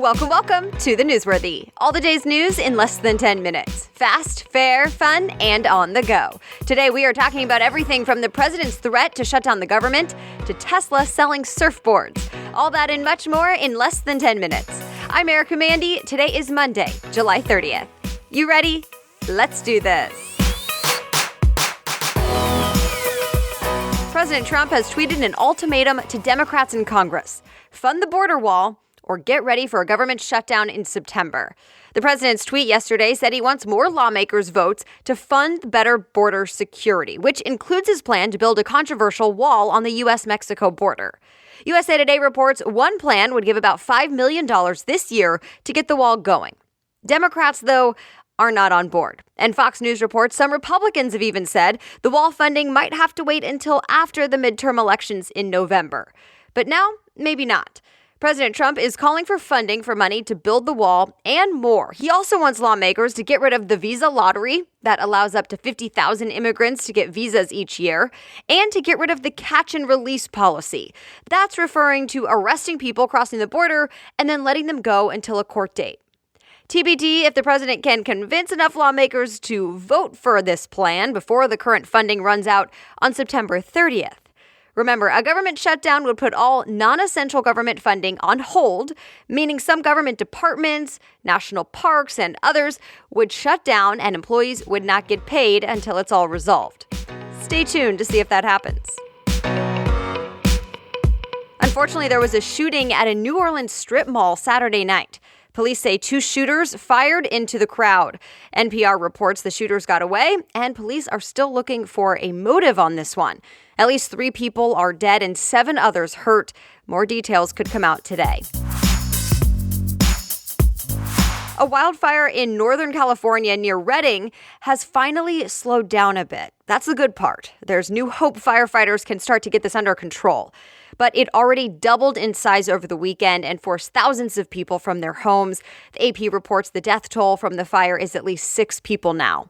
Welcome to the Newsworthy. All the day's news in less than 10 minutes. Fast, fair, fun, and on the go. Today we are talking about everything from the president's threat to shut down the government to Tesla selling surfboards. All that and much more in less than 10 minutes. I'm Erica Mandy. Today is Monday, July 30th. You ready? Let's do this. President Trump has tweeted an ultimatum to Democrats in Congress. Fund the border wall or get ready for a government shutdown in September. The president's tweet yesterday said he wants more lawmakers' votes to fund better border security, which includes his plan to build a controversial wall on the U.S.-Mexico border. USA Today reports one plan would give about $5 million this year to get the wall going. Democrats, though, are not on board. And Fox News reports some Republicans have even said the wall funding might have to wait until after the midterm elections in November. But now, maybe not. President Trump is calling for funding for money to build the wall and more. He also wants lawmakers to get rid of the visa lottery that allows up to 50,000 immigrants to get visas each year, and to get rid of the catch and release policy. That's referring to arresting people crossing the border and then letting them go until a court date. TBD if the president can convince enough lawmakers to vote for this plan before the current funding runs out on September 30th. Remember, a government shutdown would put all non-essential government funding on hold, meaning some government departments, national parks, and others would shut down and employees would not get paid until it's all resolved. Stay tuned to see if that happens. Unfortunately, there was a shooting at a New Orleans strip mall Saturday night. Police say two shooters fired into the crowd. NPR reports the shooters got away, and police are still looking for a motive on this one. At least 3 people are dead and 7 others hurt. More details could come out today. A wildfire in Northern California near Redding has finally slowed down a bit. That's the good part. There's new hope firefighters can start to get this under control. But it already doubled in size over the weekend and forced thousands of people from their homes. The AP reports the death toll from the fire is at least 6 people now.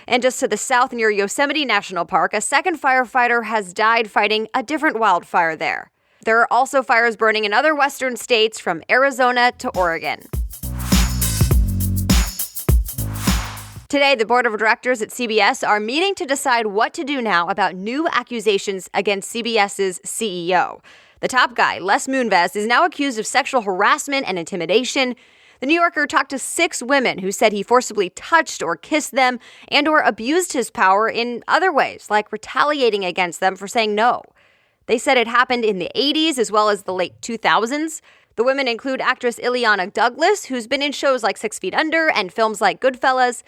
And just to the south near Yosemite National Park, a second firefighter has died fighting a different wildfire there. There are also fires burning in other western states from Arizona to Oregon. Today, the board of directors at CBS are meeting to decide what to do now about new accusations against CBS's CEO. The top guy, Les Moonves, is now accused of sexual harassment and intimidation. The New Yorker talked to 6 women who said he forcibly touched or kissed them and or abused his power in other ways, like retaliating against them for saying no. They said it happened in the 80s as well as the late 2000s. The women include actress Illeana Douglas, who's been in shows like 6 Feet Under and films like Goodfellas.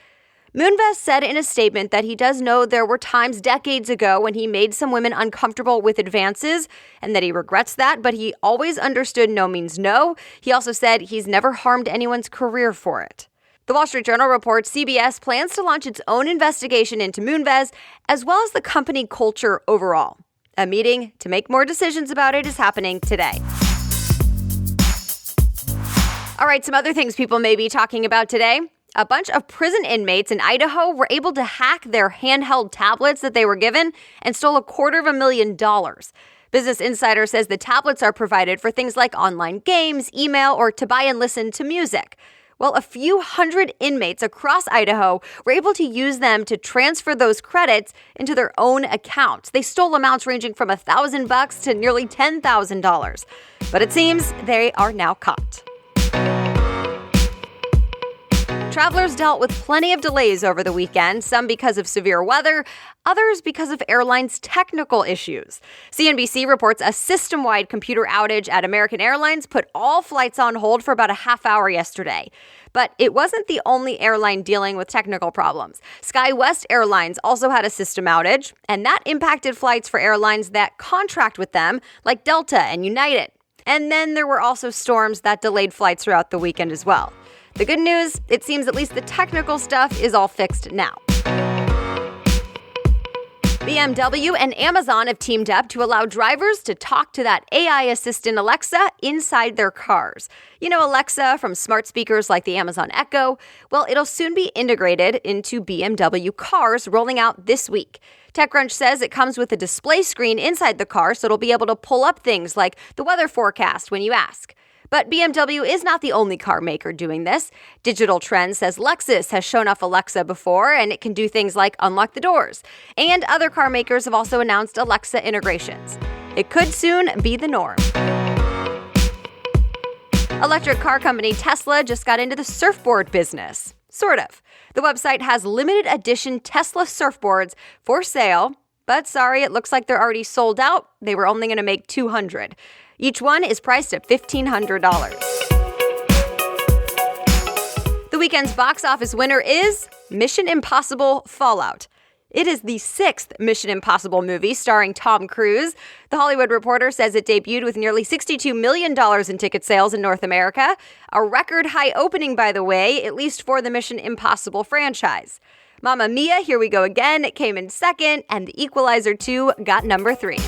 Moonves said in a statement that he does know there were times decades ago when he made some women uncomfortable with advances and that he regrets that, but he always understood no means no. He also said he's never harmed anyone's career for it. The Wall Street Journal reports CBS plans to launch its own investigation into Moonves as well as the company culture overall. A meeting to make more decisions about it is happening today. All right, some other things people may be talking about today. A bunch of prison inmates in Idaho were able to hack their handheld tablets that they were given and stole $250,000. Business Insider says the tablets are provided for things like online games, email, or to buy and listen to music. Well, a few hundred inmates across Idaho were able to use them to transfer those credits into their own accounts. They stole amounts ranging from $1,000 to nearly $10,000. But it seems they are now caught. Travelers dealt with plenty of delays over the weekend, some because of severe weather, others because of airlines' technical issues. CNBC reports a system-wide computer outage at American Airlines put all flights on hold for about a half hour yesterday. But it wasn't the only airline dealing with technical problems. SkyWest Airlines also had a system outage, and that impacted flights for airlines that contract with them, like Delta and United. And then there were also storms that delayed flights throughout the weekend as well. The good news, it seems at least the technical stuff is all fixed now. BMW and Amazon have teamed up to allow drivers to talk to that AI assistant Alexa inside their cars. You know Alexa from smart speakers like the Amazon Echo? Well, it'll soon be integrated into BMW cars rolling out this week. TechCrunch says it comes with a display screen inside the car, so it'll be able to pull up things like the weather forecast when you ask. But BMW is not the only car maker doing this. DigitalTrends says Lexus has shown off Alexa before, and it can do things like unlock the doors. And other car makers have also announced Alexa integrations. It could soon be the norm. Electric car company Tesla just got into the surfboard business. Sort of. The website has limited edition Tesla surfboards for sale, but sorry, it looks like they're already sold out. They were only going to make 200. Each one is priced at $1,500. The weekend's box office winner is Mission Impossible Fallout. It is the 6th Mission Impossible movie starring Tom Cruise. The Hollywood Reporter says it debuted with nearly $62 million in ticket sales in North America. A record high opening, by the way, at least for the Mission Impossible franchise. Mamma Mia, Here We Go Again, it came in second, and The Equalizer 2 got number 3.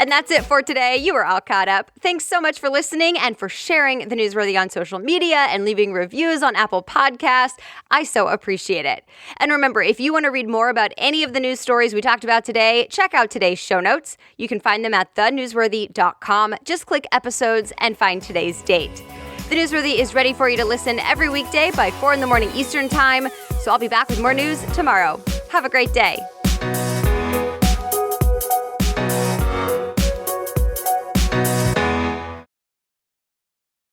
And that's it for today. You are all caught up. Thanks so much for listening and for sharing the newsworthy on social media and leaving reviews on Apple Podcasts. I so appreciate it. And remember, if you want to read more about any of the news stories we talked about today, check out today's show notes. You can find them at thenewsworthy.com. Just click episodes and find today's date. The Newsworthy is ready for you to listen every weekday by 4 in the morning Eastern Time. So I'll be back with more news tomorrow. Have a great day.